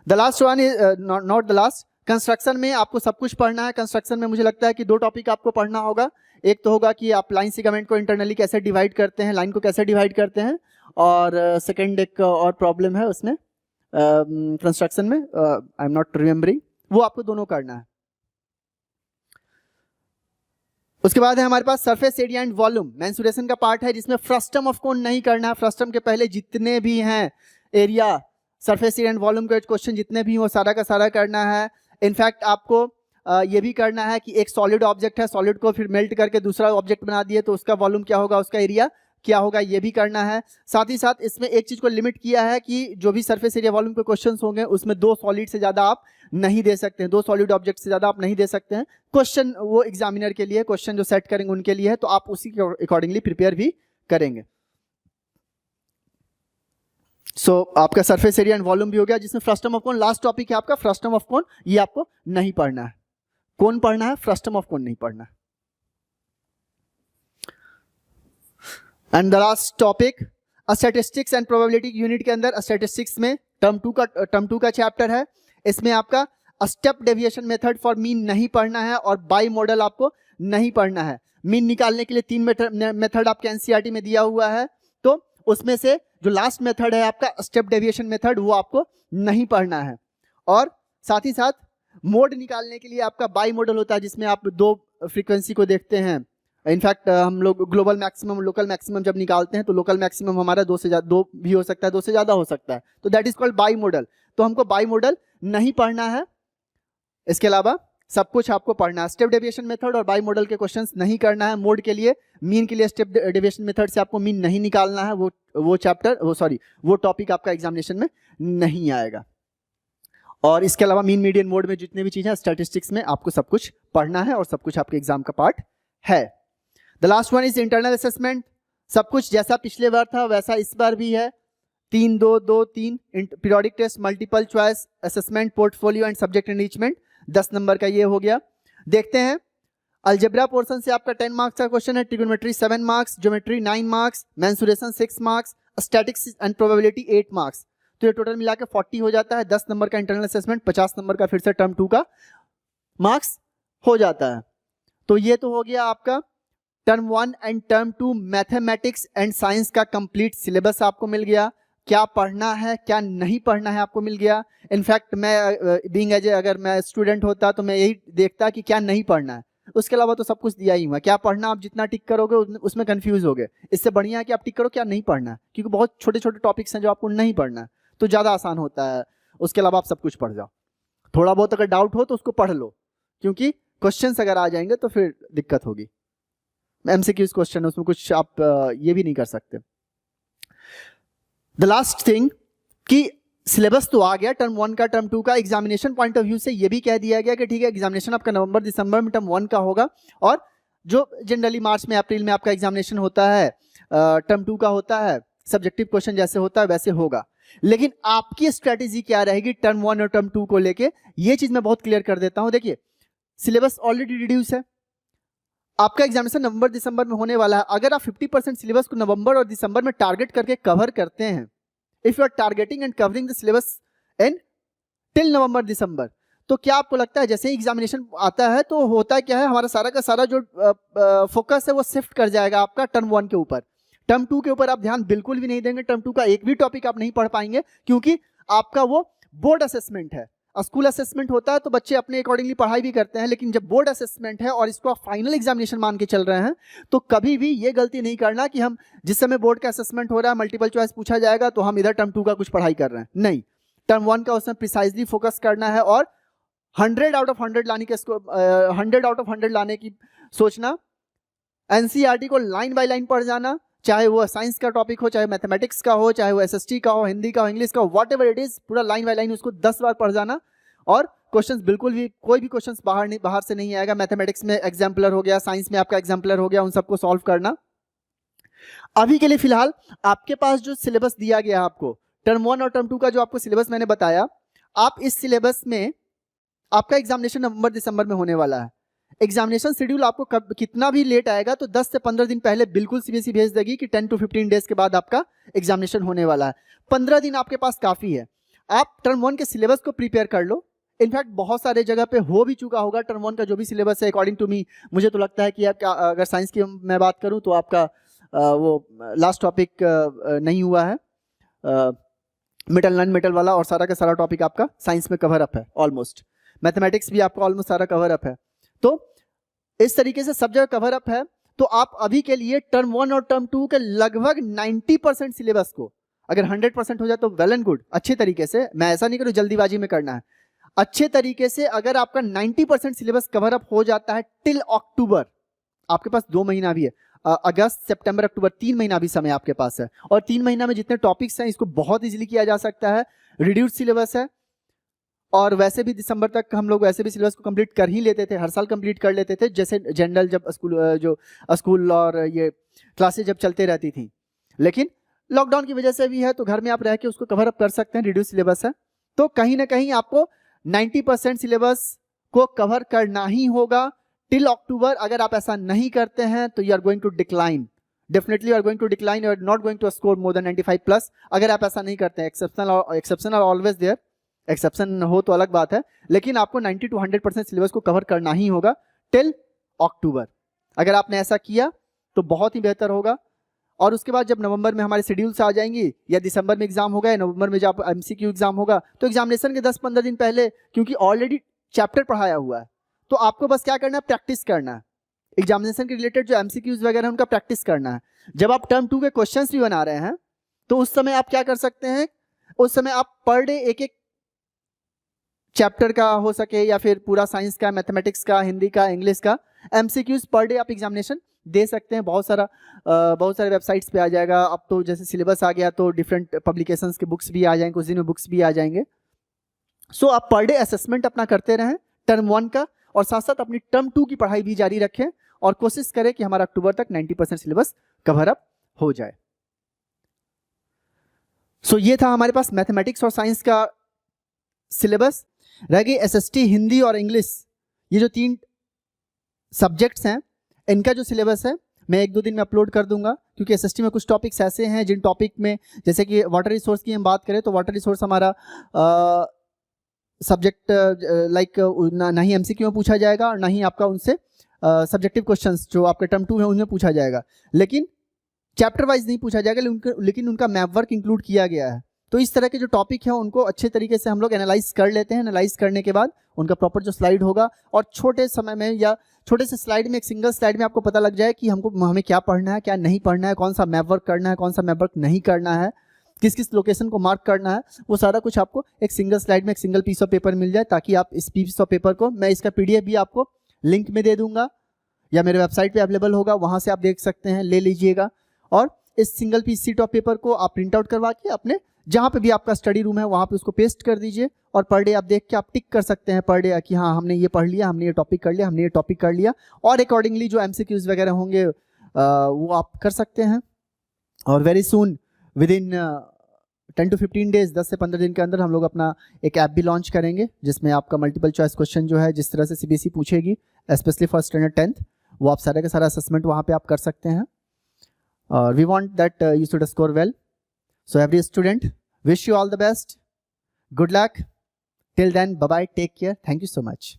The last one is not the last, construction में आपको सब कुछ पढ़ना है। कंस्ट्रक्शन में मुझे लगता है कि 2 टॉपिक आपको पढ़ना होगा। एक तो होगा कि आप लाइन सेगमेंट को इंटरनली कैसे डिवाइड करते हैं, लाइन को कैसे डिवाइड करते हैं, और सेकंड एक और प्रॉब्लम है उसमें कंस्ट्रक्शन में, आई एम नॉट रिमेम्बरिंग, वो आपको दोनों करना है। उसके बाद है हमारे पास surface area and volume, mensuration का पार्ट है जिसमें फ्रस्टम ऑफ कोन नहीं करना है। फ्रस्टम के पहले जितने भी हैं area, surface area and volume के क्वेश्चन जितने भी वो सारा का सारा करना है। इनफैक्ट आपको ये भी करना है कि एक सॉलिड ऑब्जेक्ट है, सॉलिड को फिर मेल्ट करके दूसरा ऑब्जेक्ट बना दिए तो उसका वॉल्यूम क्या होगा, उसका एरिया क्या होगा, ये भी करना है। साथ ही साथ इसमें एक चीज को लिमिट किया है कि जो भी सरफेस एरिया वॉल्यूम के क्वेश्चंस होंगे उसमें 2 सॉलिड से ज्यादा आप नहीं दे सकते हैं, 2 सॉलिड ऑब्जेक्ट से ज्यादा आप नहीं दे सकते हैं। क्वेश्चन वो एग्जामिनर के लिए, क्वेश्चन जो सेट करेंगे उनके लिए है, तो आप उसी के अकॉर्डिंगली प्रिपेयर भी करेंगे। आपका सरफेस एरिया एंड वॉल्यूम भी हो गया, जिसमें frustum of cone last topic है आपका। फ्रस्टम ऑफ कोन ये आपको नहीं पढ़ना है, कौन पढ़ना है, फ्रस्टम ऑफ कोन नहीं पढ़ना है। And the last topic statistics and probability unit के अंदर स्टैटिस्टिक्स में टर्म 2 का चैप्टर है। इसमें आपका step deviation method for mean नहीं पढ़ना है और बाई मॉडल आपको नहीं पढ़ना है। मीन निकालने के लिए 3 मेथड आपके एनसीईआरटी में दिया हुआ है, तो उसमें से जो लास्ट मेथड है आपका स्टेप डेविएशन मेथड, वो आपको नहीं पढ़ना है। और साथ ही साथ मोड निकालने के लिए आपका बाई मॉडल होता है, जिसमें आप 2 फ्रीक्वेंसी को देखते हैं। इनफैक्ट हम लोग ग्लोबल मैक्सिमम, लोकल मैक्सिमम जब निकालते हैं तो लोकल मैक्सिमम हमारा 2 भी हो सकता है, 2 से ज़्यादा हो सकता है, तो that is called by model. तो हमको बाई मॉडल नहीं पढ़ना है। इसके अलावा सब कुछ आपको पढ़ना है। स्टेप डेविएशन मेथड और बाई मॉडल के क्वेश्चंस नहीं करना है। मोड के लिए, मीन के लिए स्टेप डेविएशन मेथड से आपको मीन नहीं निकालना है। वो टॉपिक आपका एग्जामिनेशन में नहीं आएगा। और इसके अलावा मीन, मीडियन, मोड में जितने भी चीजें हैं स्टैटिस्टिक्स में आपको सब कुछ पढ़ना है और सब कुछ आपके एग्जाम का पार्ट है। The last one is internal assessment. सब कुछ जैसा पिछले बार था वैसा इस बार भी है। 3-2-2-3 periodic test, multiple choice assessment, portfolio and subject enrichment, 10 number का ये हो गया। देखते हैं अलजेब्रा पोर्शन से आपका 10 मार्क्स का क्वेश्चन है, trigonometry 7 marks, geometry 9 marks, mensuration 6 marks, statics and probability 8 marks. तो ये टोटल मिला के 40 हो जाता है। 10 नंबर का इंटरनल असेसमेंट, 50 नंबर का फिर से टर्म 2 का मार्क्स हो जाता है। तो ये तो हो गया आपका term 1 and term 2 mathematics and science का कंप्लीट सिलेबस आपको मिल गया। क्या पढ़ना है, क्या नहीं पढ़ना है, आपको मिल गया। इनफैक्ट मैं बीइंग एज अगर मैं स्टूडेंट होता तो मैं यही देखता कि क्या नहीं पढ़ना है। उसके अलावा तो सब कुछ दिया ही हुआ। क्या पढ़ना, आप जितना टिक करोगे उसमें कंफ्यूज होगे। इससे बढ़िया है कि आप टिक करो क्या नहीं पढ़ना है, क्योंकि बहुत छोटे छोटे टॉपिक्स हैं जो आपको नहीं पढ़ना है, तो ज़्यादा आसान होता है। उसके अलावा आप सब कुछ पढ़ जाओ। थोड़ा बहुत अगर डाउट हो तो उसको पढ़ लो, क्योंकि क्वेश्चंस अगर आ जाएंगे तो फिर दिक्कत होगी। एमसीक्यूज क्वेश्चन है, उसमें कुछ आप ये भी नहीं कर सकते। द लास्ट थिंग कि सिलेबस तो आ गया टर्म 1 का, टर्म 2 का। एग्जामिनेशन पॉइंट ऑफ व्यू से ये भी कह दिया गया कि ठीक है, एग्जामिनेशन आपका नवंबर दिसंबर में टर्म 1 का होगा, और जो जनरली मार्च में अप्रैल में आपका एग्जामिनेशन होता है टर्म 2 का होता है, सब्जेक्टिव क्वेश्चन जैसे होता है वैसे होगा। लेकिन आपकी स्ट्रेटेजी क्या रहेगी टर्म 1 और टर्म 2 को लेके, ये चीज मैं बहुत क्लियर कर देता हूं। देखिए, सिलेबस ऑलरेडी रिड्यूस है, आपका एग्जामिनेशन नवंबर दिसंबर में होने वाला है। अगर आप 50% सिलेबस को नवंबर और दिसंबर में टारगेट करके कवर करते हैं, if you are targeting and covering the syllabus in till November December, तो क्या आपको लगता है जैसे ही एग्जामिनेशन आता है तो होता है क्या है, हमारा सारा का सारा जो फोकस है वो शिफ्ट कर जाएगा आपका टर्म 1 के ऊपर। टर्म 2 के ऊपर आप ध्यान बिल्कुल भी नहीं देंगे, टर्म 2 का एक भी टॉपिक आप नहीं पढ़ पाएंगे, क्योंकि आपका वो बोर्ड असेसमेंट है। स्कूल असेसमेंट होता है तो बच्चे अपने अकॉर्डिंगली पढ़ाई भी करते हैं, लेकिन जब बोर्ड असेसमेंट है और इसको आप फाइनल एग्जामिनेशन मान के चल रहे हैं, तो कभी भी ये गलती नहीं करना कि हम जिस समय बोर्ड का असेसमेंट हो रहा है, मल्टीपल चॉइस पूछा जाएगा तो हम इधर टर्म 2 का कुछ पढ़ाई कर रहे हैं। नहीं, टर्म 1 का उसमें प्रिसाइजली फोकस करना है और 100 आउट ऑफ 100 लाने के 100 आउट ऑफ 100 लाने की सोचना। एनसीईआरटी को लाइन बाय लाइन पढ़ जाना, चाहे वो साइंस का टॉपिक हो, चाहे मैथमेटिक्स का हो, चाहे वो एसएसटी का हो, हिंदी का हो, इंग्लिश का हो, वॉट एवर इट इज, पूरा लाइन बाय लाइन उसको 10 बार पढ़ जाना। और क्वेश्चंस बिल्कुल भी कोई भी क्वेश्चंस बाहर से नहीं आएगा। मैथमेटिक्स में एग्जाम्पलर हो गया, साइंस में आपका एग्जाम्पलर हो गया, उन सबको सॉल्व करना। अभी के लिए फिलहाल आपके पास जो सिलेबस दिया गया आपको टर्म 1 और टर्म 2 का जो आपको सिलेबस मैंने बताया, आप इस सिलेबस में आपका एग्जामिनेशन नवंबर दिसंबर में होने वाला है। एग्जामिनेशन शेड्यूल आपको कितना भी लेट आएगा तो 10 से 15 दिन पहले बिल्कुल सीबीएसई भेज देगी कि 10 to 15 डेज के बाद आपका एग्जामिनेशन होने वाला है। 15 दिन आपके पास काफी है। आप टर्म 1 के सिलेबस को प्रिपेयर कर लो। इनफैक्ट बहुत सारे जगह पे हो भी चुका होगा टर्म 1 का जो भी सिलेबस है, अकॉर्डिंग टू मी। मुझे तो लगता है कि आपका अगर साइंस की मैं बात करूं तो आपका वो लास्ट टॉपिक नहीं हुआ है, मेटल नॉन मेटल वाला, और सारा का सारा टॉपिक आपका साइंस में कवर अप है ऑलमोस्ट। मैथमेटिक्स भी आपका ऑलमोस्ट सारा कवर अप है। तो इस तरीके से सब जगह कवर अप है। तो आप अभी के लिए टर्म 1 और टर्म 2 के लगभग 90% सिलेबस को अगर 100% हो जाए तो वेल एंड गुड। अच्छे तरीके से, मैं ऐसा नहीं करूं जल्दीबाजी में करना है, अच्छे तरीके से अगर आपका 90% सिलेबस कवर अप हो जाता है टिल अक्टूबर, आपके पास 2 महीना भी है, अगस्त सितंबर अक्टूबर 3 महीना भी समय आपके पास है। और 3 महीना में जितने टॉपिक्स हैं इसको बहुत इजीली किया जा सकता है। रिड्यूस सिलेबस है, और वैसे भी दिसंबर तक हम लोग वैसे भी सिलेबस को कंप्लीट कर ही लेते थे, हर साल कंप्लीट कर लेते थे, जैसे जनरल जब स्कूल और ये क्लासेज जब चलते रहती थी। लेकिन लॉकडाउन की वजह से भी है तो घर में आप रह के उसको कवर अप कर सकते हैं, रिड्यूस सिलेबस है। तो कहीं ना कहीं आपको 90% सिलेबस को कवर करना ही होगा टिल अक्टूबर। अगर आप ऐसा नहीं करते हैं तो you are going to decline, definitely you are going to decline, you are not going to score more than 95+। अगर आप ऐसा नहीं करते हैं, exception are always there, exception हो तो अलग बात है, लेकिन आपको 90 to 100% सिलेबस को कवर करना ही होगा टिल अक्टूबर। अगर आपने ऐसा किया तो बहुत ही बेहतर होगा। और उसके बाद जब नवंबर में हमारे शेड्यूल्स आ जाएंगी, या दिसंबर में एग्जाम होगा, या नवंबर में जब एमसीक्यू एग्जाम होगा, तो एग्जामिनेशन के 10-15 दिन पहले, क्योंकि ऑलरेडी चैप्टर पढ़ाया हुआ है, तो आपको बस क्या करना है, प्रैक्टिस करना है। एग्जामिनेशन के रिलेटेड जो एमसीक्यूज वगैरह उनका प्रैक्टिस करना है। जब आप टर्म 2 के क्वेश्चंस भी बना रहे हैं तो उस समय आप क्या कर सकते हैं, उस समय आप पर डे एक चैप्टर का हो सके, या फिर पूरा साइंस का, मैथमेटिक्स का, हिंदी का, इंग्लिश का एमसीक्यूज पर डे आप एग्जामिनेशन दे सकते हैं। बहुत सारे वेबसाइट्स पे आ जाएगा। अब तो जैसे सिलेबस आ गया तो डिफरेंट पब्लिकेशंस के बुक्स भी आ जाएंगे, कुछ दिन में बुक्स भी आ जाएंगे। सो आप पर डे असेसमेंट अपना करते रहें टर्म 1 का, और साथ साथ अपनी टर्म 2 की पढ़ाई भी जारी रखें, और कोशिश करें कि हमारा अक्टूबर तक 90% सिलेबस कवर अप हो जाए। सो ये था हमारे पास मैथमेटिक्स और साइंस का सिलेबस। रह गई एसएसटी, हिंदी और इंग्लिश, ये जो 3 सब्जेक्ट्स हैं, इनका जो सिलेबस है मैं 1-2 दिन में अपलोड कर दूंगा, क्योंकि एसएसटी में कुछ टॉपिक्स ऐसे हैं जिन टॉपिक में, जैसे कि वाटर रिसोर्स की हम बात करें तो वाटर रिसोर्स हमारा सब्जेक्ट लाइक ना ही एमसीक्यू में पूछा जाएगा और ना ही आपका उनसे सब्जेक्टिव क्वेश्चंस जो आपके टर्म 2 है उनमें पूछा जाएगा, लेकिन चैप्टर वाइज नहीं पूछा जाएगा, लेकिन उनका मैप वर्क इंक्लूड किया गया है। तो इस तरह के जो टॉपिक है उनको अच्छे तरीके से हम लोग एनालाइज कर लेते हैं। एनालाइज करने के बाद उनका प्रॉपर जो स्लाइड होगा, और छोटे समय में या छोटे से स्लाइड में, एक सिंगल स्लाइड में आपको पता लग जाए कि हमें क्या पढ़ना है, क्या नहीं पढ़ना है, कौन सा मैप वर्क करना है, कौन सा मैप वर्क नहीं करना है, किस किस लोकेशन को मार्क करना है, वो सारा कुछ आपको एक सिंगल स्लाइड में, एक सिंगल पीस ऑफ पेपर मिल जाए, ताकि आप इस पीस ऑफ पेपर को, मैं इसका पीडीएफ भी आपको लिंक में दे दूंगा या मेरे वेबसाइट पे अवेलेबल होगा, वहां से आप देख सकते हैं, ले लीजिएगा। और इस single piece sheet of paper को आप प्रिंट आउट करवा के अपने जहाँ पे भी आपका स्टडी रूम है वहाँ पे उसको पेस्ट कर दीजिए, और पर डे आप देख के आप टिक कर सकते हैं पर डे कि हाँ हमने ये पढ़ लिया, हमने ये टॉपिक कर लिया, हमने ये टॉपिक कर लिया, और अकॉर्डिंगली जो एमसीक्यूज वगैरह होंगे वो आप कर सकते हैं। और very soon with in 10 to 15 days, 10 से 15 दिन के अंदर हम लोग अपना एक ऐप भी लॉन्च करेंगे जिसमें आपका मल्टीपल चॉइस क्वेश्चन जो है, जिस तरह से सीबीएसई पूछेगी स्पेशली फॉर स्टैंडर्ड 10th, वो आप सारे का सारा असेसमेंट वहाँ पे आप कर सकते हैं. और we want that you should score well. So every student, wish you all the best, good luck. Till then, bye bye, take care, thank you so much.